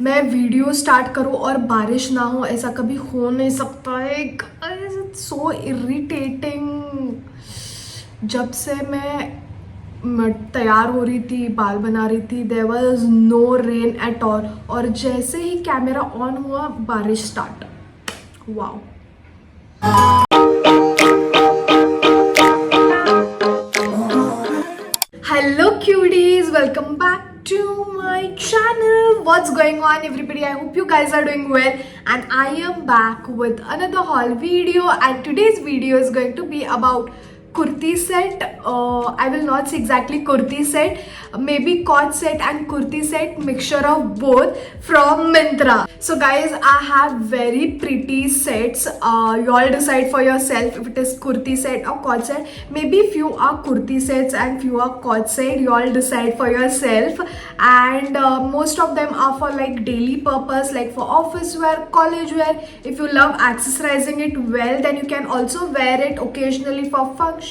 मैं video start करूँ और बारिश ना हो, ऐसा कभी हो नहीं सकता है। So irritating. जब से मैं तैयार हो रही थी, बाल बना रही थी, there was no rain at all, और जैसे ही कैमरा ऑन हुआ बारिश start. Wow. Hello cuties, welcome back to my channel. What's going on everybody? I hope you guys are doing well, and I am back with another haul video, and today's video is going to be about kurti set. I will not say exactly kurti set, maybe kot set and kurti set, mixture of both from Myntra. So guys, I have very pretty sets. You all decide for yourself if it is kurti set or kot set. Maybe few are kurti sets and few are kot set. You all decide for yourself. And most of them are for like daily purpose, like for office wear, college wear. If you love accessorizing it well, then you can also wear it occasionally for functions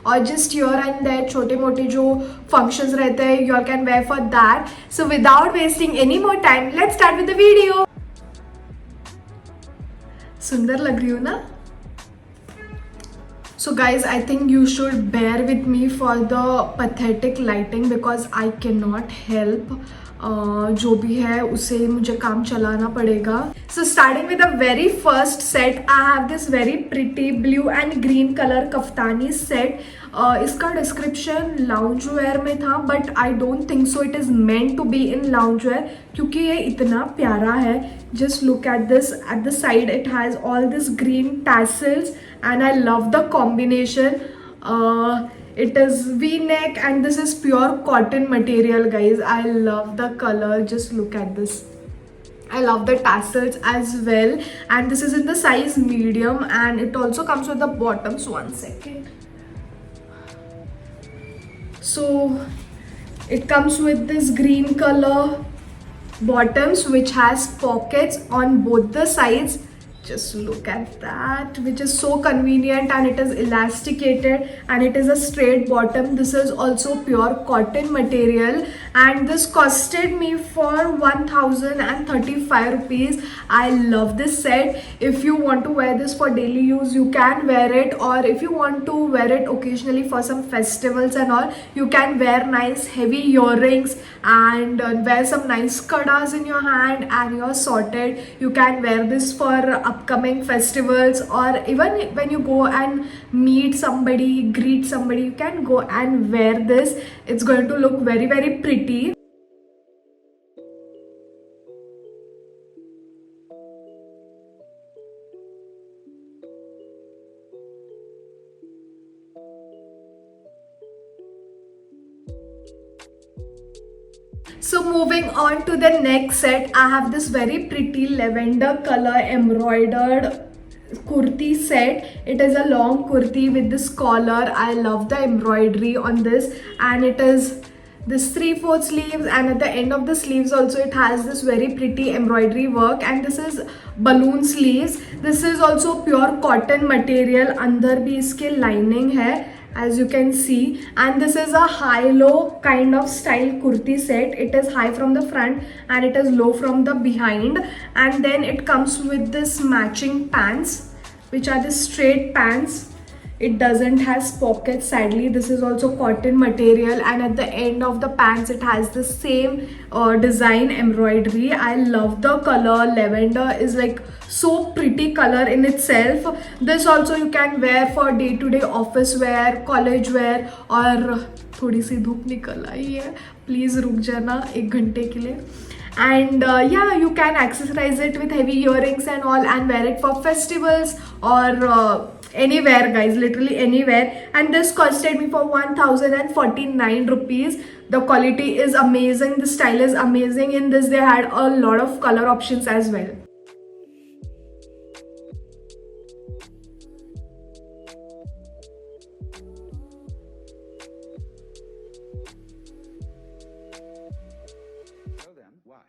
or just here and there. छोटे मोटे जो functions रहते हैं, you all can wear for that. So without wasting any more time, let's start with the video. सुंदर लग रही हूँ ना? So guys, I think you should bear with me for the pathetic lighting because I cannot help. जो भी है उसे मुझे काम चलाना पड़ेगा. So starting with the very first set, I have this very pretty blue and green color kaftani set. इसका description lounge wear में था, but I don't think so it is meant to be in lounge wear क्योंकि ये इतना प्यारा है. Just look at this. At the side it has all this green tassels and I love the combination. It is V-neck and this is pure cotton material, guys. I love the color. Just look at this. I love the tassels as well, and this is in the size medium, and it also comes with the bottoms. One second. So it comes with this green color bottoms which has pockets on both the sides. Just look at that, which is so convenient, and it is elasticated and it is a straight bottom. This is also pure cotton material, and this costed me for 1035 rupees. I love this set. If you want to wear this for daily use, you can wear it, or if you want to wear it occasionally for some festivals and all, you can wear nice heavy earrings and wear some nice kadas in your hand and you're sorted. You can wear this for upcoming festivals, or even when you go and meet somebody, greet somebody, you can go and wear this. It's going to look very, very pretty. So moving on to the next set, I have this very pretty lavender color embroidered kurti set. It is a long kurti with this collar. I love the embroidery on this, and it is this 3/4 sleeves, and at the end of the sleeves also it has this very pretty embroidery work, and this is balloon sleeves. This is also pure cotton material. अंदर भी इसके lining है, as you can see, and this is a high-low kind of style kurti set. It is high from the front and it is low from the behind, and then it comes with this matching pants, which are the straight pants. It doesn't has pockets, sadly. This is also cotton material, and at the end of the pants it has the same design embroidery. I love the color. Lavender is like so pretty color in itself. This also you can wear for day-to-day office wear, college wear, और थोड़ी सी धूप निकल आई है, please रुक जाना 1 घंटे के लिए. And yeah, you can accessorize it with heavy earrings and all, and wear it for festivals or anywhere, guys, literally anywhere. And this costed me for 1049 rupees. The quality is amazing, the style is amazing. In this they had a lot of color options as well. So then, why?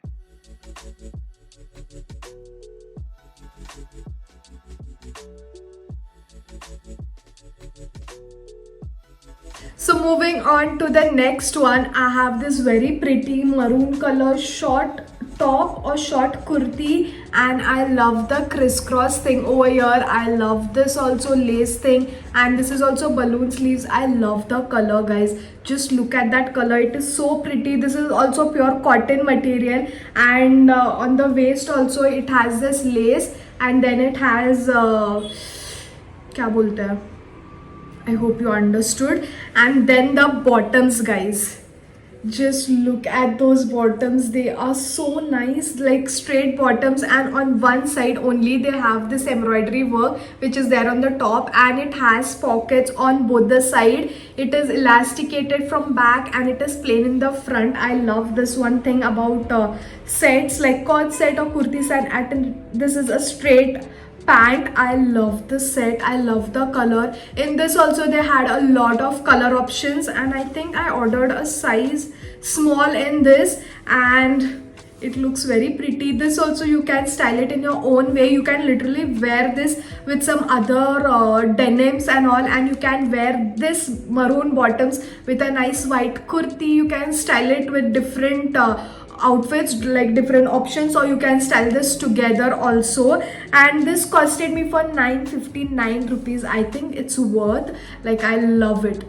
So moving on to the next one, I have this very pretty maroon color short top or short kurti, and I love the crisscross thing over here. I love this also lace thing, and this is also balloon sleeves. I love the color, guys. Just look at that color, it is so pretty. This is also pure cotton material, and on the waist also it has this lace, and then it has क्या बोलते हैं, I hope you understood. And then the bottoms, guys, just look at those bottoms. They are so nice, like straight bottoms, and on one side only they have this embroidery work which is there on the top, and it has pockets on both the side. It is elasticated from back and it is plain in the front. I love this one thing about sets like cord set or kurti set, and this is a straight pant. I love the set, I love the color. In this also they had a lot of color options, and I think I ordered a size small in this, and it looks very pretty. This also you can style it in your own way. You can literally wear this with some other denims and all, and you can wear this maroon bottoms with a nice white kurti. You can style it with different outfits, like different options, or you can style this together also. And this costed me for 959 rupees. I think it's worth, like I love it.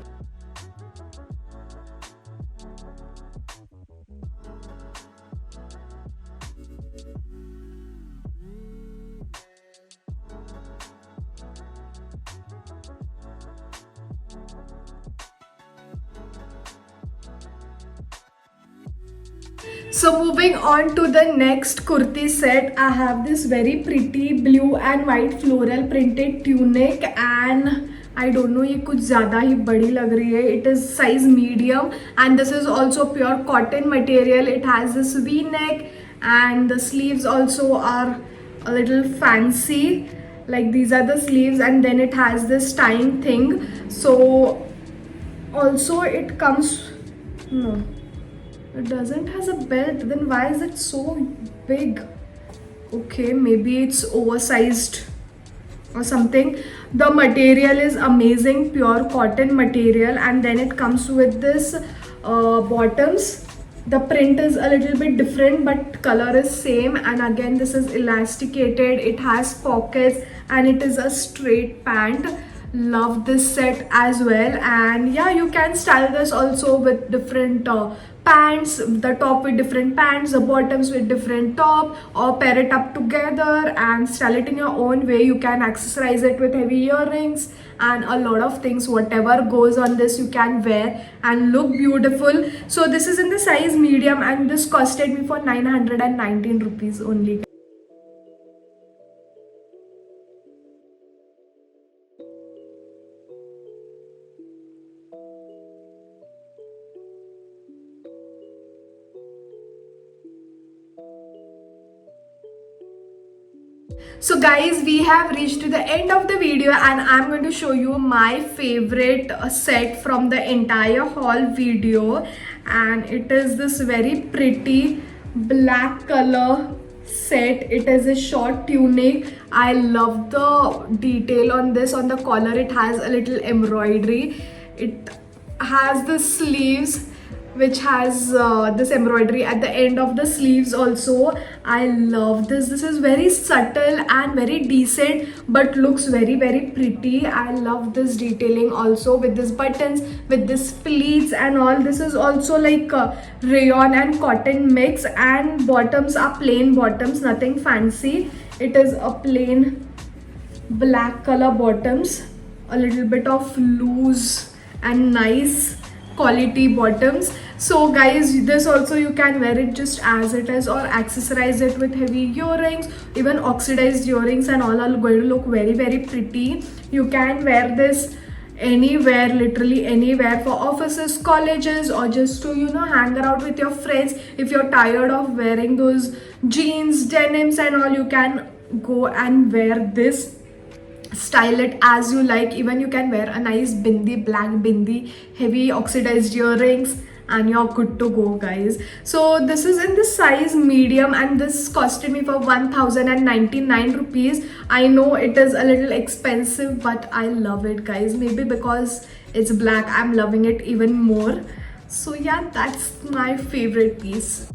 So moving on to the next kurti set, I have this very pretty blue and white floral printed tunic, and I don't know, ये कुछ ज़्यादा ही बड़ी लग रही है. It is size medium, and this is also pure cotton material. It has this V-neck, and the sleeves also are a little fancy. Like these are the sleeves, and then it has this tying thing. So also it comes, no, it doesn't has a belt. Then why is it so big? Okay, maybe it's oversized or something. The material is amazing, pure cotton material, and then it comes with this bottoms. The print is a little bit different, but color is same, and again this is elasticated. It has pockets, and it is a straight pant. Love this set as well. And yeah, you can style this also with different pants, the top with different pants, the bottoms with different top, or pair it up together and style it in your own way. You can accessorize it with heavy earrings and a lot of things. Whatever goes on this you can wear and look beautiful. So this is in the size medium, and this costed me for 919 rupees only. So guys, we have reached to the end of the video, and I'm going to show you my favorite set from the entire haul video, and it is this very pretty black color set. It is a short tunic. I love the detail on this. On the collar it has a little embroidery. It has the sleeves which has this embroidery at the end of the sleeves also. I love this. This is very subtle and very decent, but looks very pretty. I love this detailing also with this buttons, with this pleats and all. This is also like rayon and cotton mix, and bottoms are plain bottoms, nothing fancy. It is a plain black color bottoms, a little bit of loose and nice quality bottoms. So guys, this also you can wear it just as it is, or accessorize it with heavy earrings. Even oxidized earrings and all are going to look very pretty. You can wear this anywhere, literally anywhere, for offices, colleges, or just to hang around with your friends. If you're tired of wearing those jeans, denims and all, you can go and wear this. Style it as you like. Even you can wear a nice bindi, black bindi, heavy oxidized earrings, and you're good to go, guys. So this is in the size medium, and this costed me for 1099 rupees. I know it is a little expensive, but I love it, guys. Maybe because it's black, I'm loving it even more. So yeah, that's my favorite piece.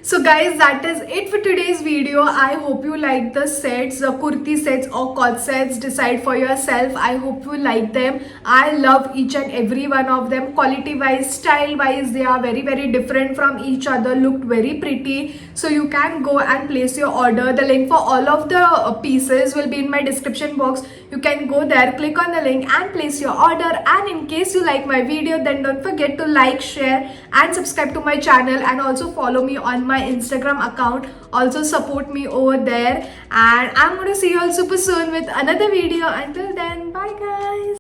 So guys, that is it for today's video. I hope you like the sets, the kurti sets or cord sets. Decide for yourself. I hope you like them. I love each and every one of them. Quality wise, style wise, they are very different from each other. Looked very pretty. So you can go and place your order. The link for all of the pieces will be in my description box. You can go there, click on the link and place your order. And in case you like my video, then don't forget to like, share and subscribe to my channel, and also follow me on my Instagram account. Also support me over there, and I'm gonna see you all super soon with another video. Until then, bye guys.